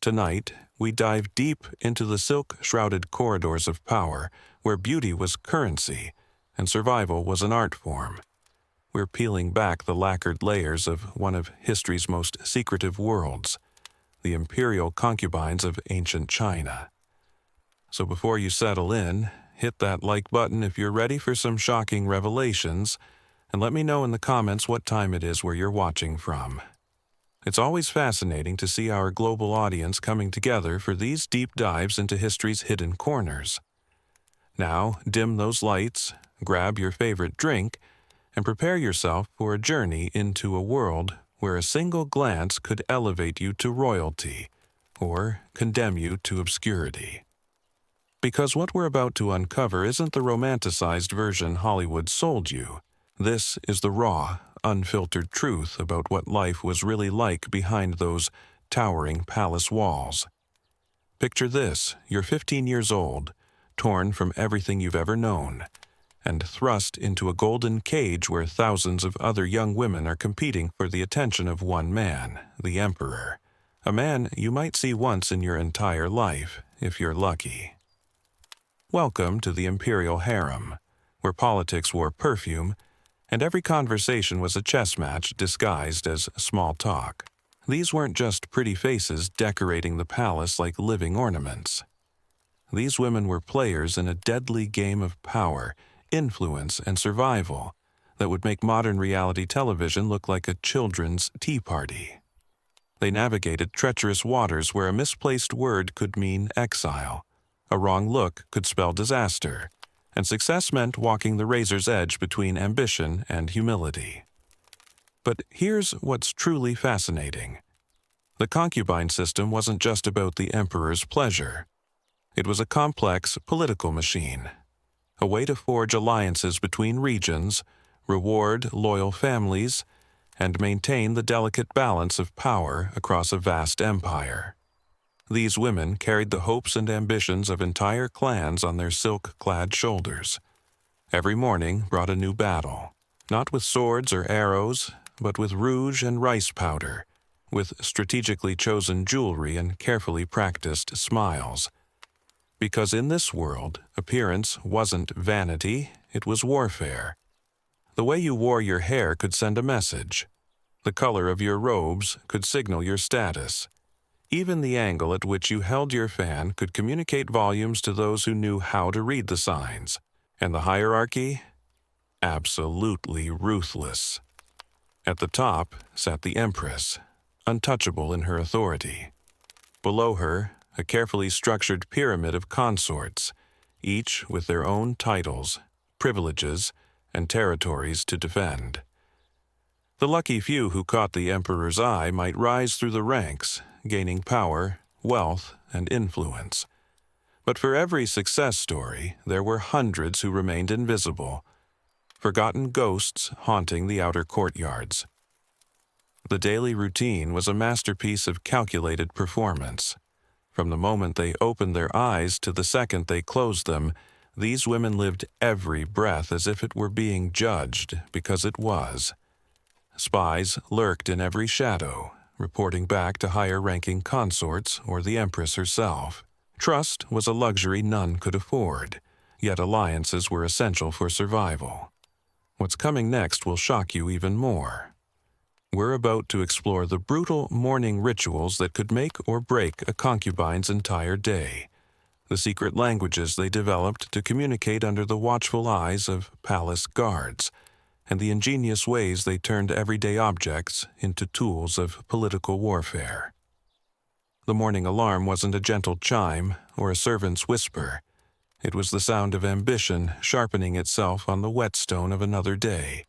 Tonight, we dive deep into the silk-shrouded corridors of power, where beauty was currency and survival was an art form. We're peeling back the lacquered layers of one of history's most secretive worlds, the imperial concubines of ancient China. So before you settle in, hit that like button if you're ready for some shocking revelations, and let me know in the comments what time it is where you're watching from. It's always fascinating to see our global audience coming together for these deep dives into history's hidden corners. Now, dim those lights, grab your favorite drink, and prepare yourself for a journey into a world where a single glance could elevate you to royalty or condemn you to obscurity. Because what we're about to uncover isn't the romanticized version Hollywood sold you. This is the raw, unfiltered truth about what life was really like behind those towering palace walls. Picture this: you're 15 years old, torn from everything you've ever known, and thrust into a golden cage where thousands of other young women are competing for the attention of one man, the emperor. A man you might see once in your entire life, if you're lucky. Welcome to the imperial harem, where politics wore perfume, and every conversation was a chess match disguised as small talk. These weren't just pretty faces decorating the palace like living ornaments. These women were players in a deadly game of power, influence, and survival that would make modern reality television look like a children's tea party. They navigated treacherous waters where a misplaced word could mean exile, a wrong look could spell disaster, and success meant walking the razor's edge between ambition and humility. But here's what's truly fascinating. The concubine system wasn't just about the emperor's pleasure. It was a complex political machine, a way to forge alliances between regions, reward loyal families, and maintain the delicate balance of power across a vast empire. These women carried the hopes and ambitions of entire clans on their silk-clad shoulders. Every morning brought a new battle, not with swords or arrows, but with rouge and rice powder, with strategically chosen jewelry and carefully practiced smiles. Because in this world, appearance wasn't vanity, it was warfare. The way you wore your hair could send a message. The color of your robes could signal your status. Even the angle at which you held your fan could communicate volumes to those who knew how to read the signs. And the hierarchy? Absolutely ruthless. At the top sat the empress, untouchable in her authority. Below her, a carefully structured pyramid of consorts, each with their own titles, privileges, and territories to defend. The lucky few who caught the emperor's eye might rise through the ranks, gaining power, wealth, and influence. But for every success story, there were hundreds who remained invisible, forgotten ghosts haunting the outer courtyards. The daily routine was a masterpiece of calculated performance. From the moment they opened their eyes to the second they closed them, these women lived every breath as if it were being judged, because it was. Spies lurked in every shadow, reporting back to higher-ranking consorts or the empress herself. Trust was a luxury none could afford, yet alliances were essential for survival. What's coming next will shock you even more. We're about to explore the brutal morning rituals that could make or break a concubine's entire day, the secret languages they developed to communicate under the watchful eyes of palace guards, and the ingenious ways they turned everyday objects into tools of political warfare. The morning alarm wasn't a gentle chime or a servant's whisper. It was the sound of ambition sharpening itself on the whetstone of another day.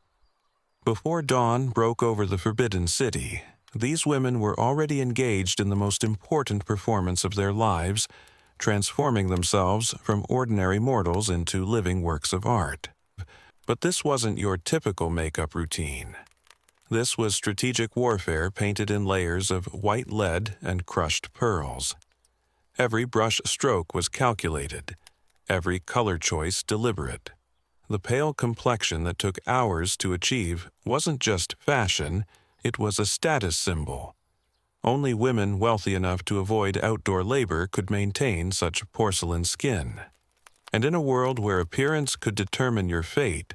Before dawn broke over the Forbidden City, these women were already engaged in the most important performance of their lives, transforming themselves from ordinary mortals into living works of art. But this wasn't your typical makeup routine. This was strategic warfare painted in layers of white lead and crushed pearls. Every brush stroke was calculated, every color choice deliberate. The pale complexion that took hours to achieve wasn't just fashion, it was a status symbol. Only women wealthy enough to avoid outdoor labor could maintain such porcelain skin. And in a world where appearance could determine your fate,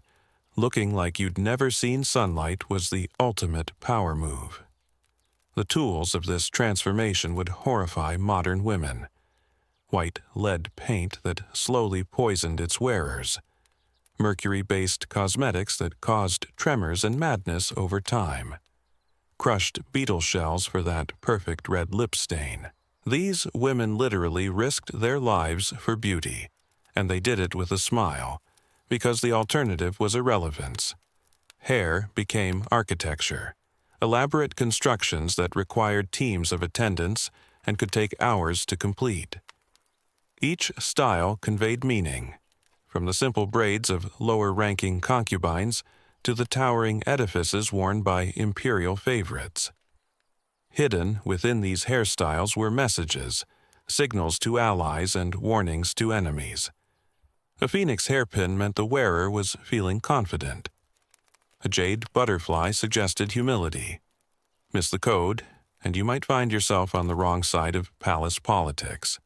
looking like you'd never seen sunlight was the ultimate power move. The tools of this transformation would horrify modern women. White lead paint that slowly poisoned its wearers. Mercury-based cosmetics that caused tremors and madness over time. Crushed beetle shells for that perfect red lip stain. These women literally risked their lives for beauty, and they did it with a smile, because the alternative was irrelevance. Hair became architecture, elaborate constructions that required teams of attendants and could take hours to complete. Each style conveyed meaning, from the simple braids of lower-ranking concubines to the towering edifices worn by imperial favorites. Hidden within these hairstyles were messages, signals to allies and warnings to enemies. A phoenix hairpin meant the wearer was feeling confident. A jade butterfly suggested humility. Miss the code, and you might find yourself on the wrong side of palace politics.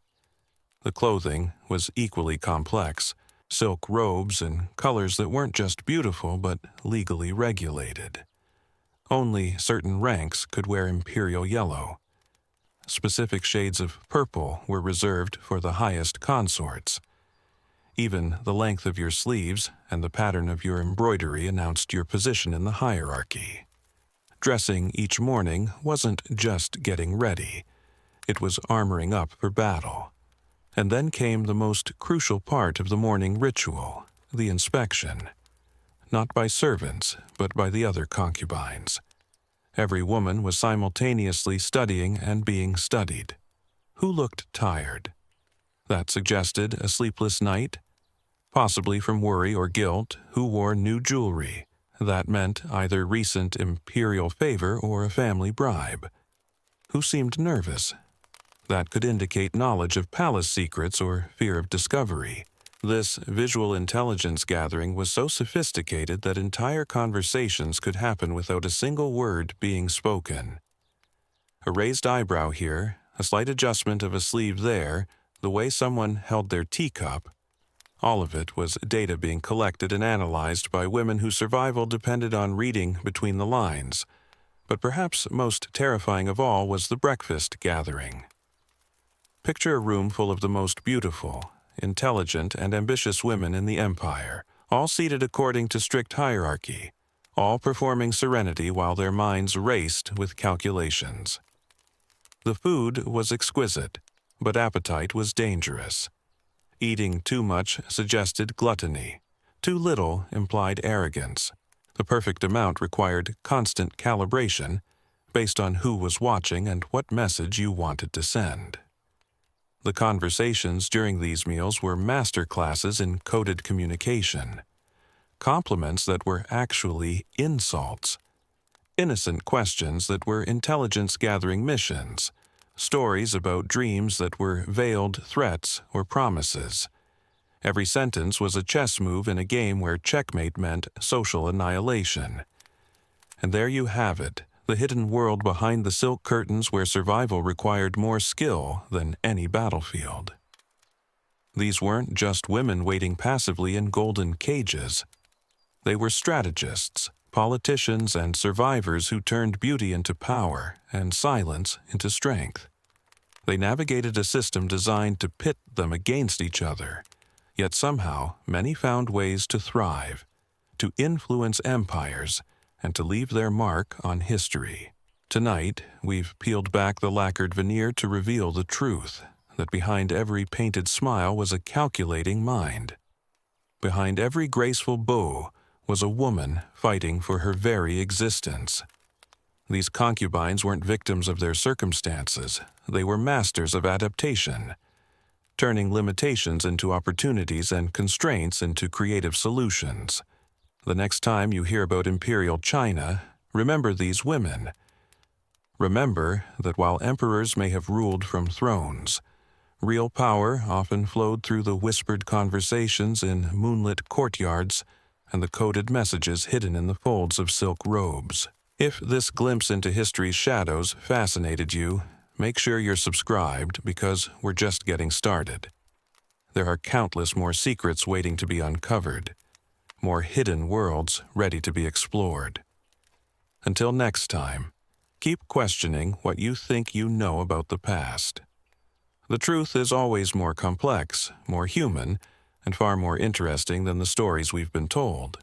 The clothing was equally complex, silk robes in colors that weren't just beautiful but legally regulated. Only certain ranks could wear imperial yellow. Specific shades of purple were reserved for the highest consorts. Even the length of your sleeves and the pattern of your embroidery announced your position in the hierarchy. Dressing each morning wasn't just getting ready. It was armoring up for battle. And then came the most crucial part of the morning ritual, the inspection. Not by servants, but by the other concubines. Every woman was simultaneously studying and being studied. Who looked tired? That suggested a sleepless night? Possibly from worry or guilt. Who wore new jewelry? That meant either recent imperial favor or a family bribe. Who seemed nervous? That could indicate knowledge of palace secrets or fear of discovery. This visual intelligence gathering was so sophisticated that entire conversations could happen without a single word being spoken. A raised eyebrow here, a slight adjustment of a sleeve there, the way someone held their teacup. All of it was data being collected and analyzed by women whose survival depended on reading between the lines. But perhaps most terrifying of all was the breakfast gathering. Picture a room full of the most beautiful, intelligent, and ambitious women in the empire, all seated according to strict hierarchy, all performing serenity while their minds raced with calculations. The food was exquisite, but appetite was dangerous. Eating too much suggested gluttony. Too little implied arrogance. The perfect amount required constant calibration based on who was watching and what message you wanted to send. The conversations during these meals were master classes in coded communication. Compliments that were actually insults. Innocent questions that were intelligence-gathering missions. Stories about dreams that were veiled threats or promises. Every sentence was a chess move in a game where checkmate meant social annihilation. And there you have it, the hidden world behind the silk curtains where survival required more skill than any battlefield. These weren't just women waiting passively in golden cages. They were strategists, politicians, and survivors who turned beauty into power and silence into strength. They navigated a system designed to pit them against each other, yet somehow many found ways to thrive, to influence empires, and to leave their mark on history. Tonight, we've peeled back the lacquered veneer to reveal the truth, that behind every painted smile was a calculating mind. Behind every graceful bow was a woman fighting for her very existence. These concubines weren't victims of their circumstances. They were masters of adaptation, turning limitations into opportunities and constraints into creative solutions. The next time you hear about imperial China, remember these women. Remember that while emperors may have ruled from thrones, real power often flowed through the whispered conversations in moonlit courtyards and the coded messages hidden in the folds of silk robes. If this glimpse into history's shadows fascinated you, make sure you're subscribed because we're just getting started. There are countless more secrets waiting to be uncovered, more hidden worlds ready to be explored. Until next time, keep questioning what you think you know about the past. The truth is always more complex, more human, and far more interesting than the stories we've been told.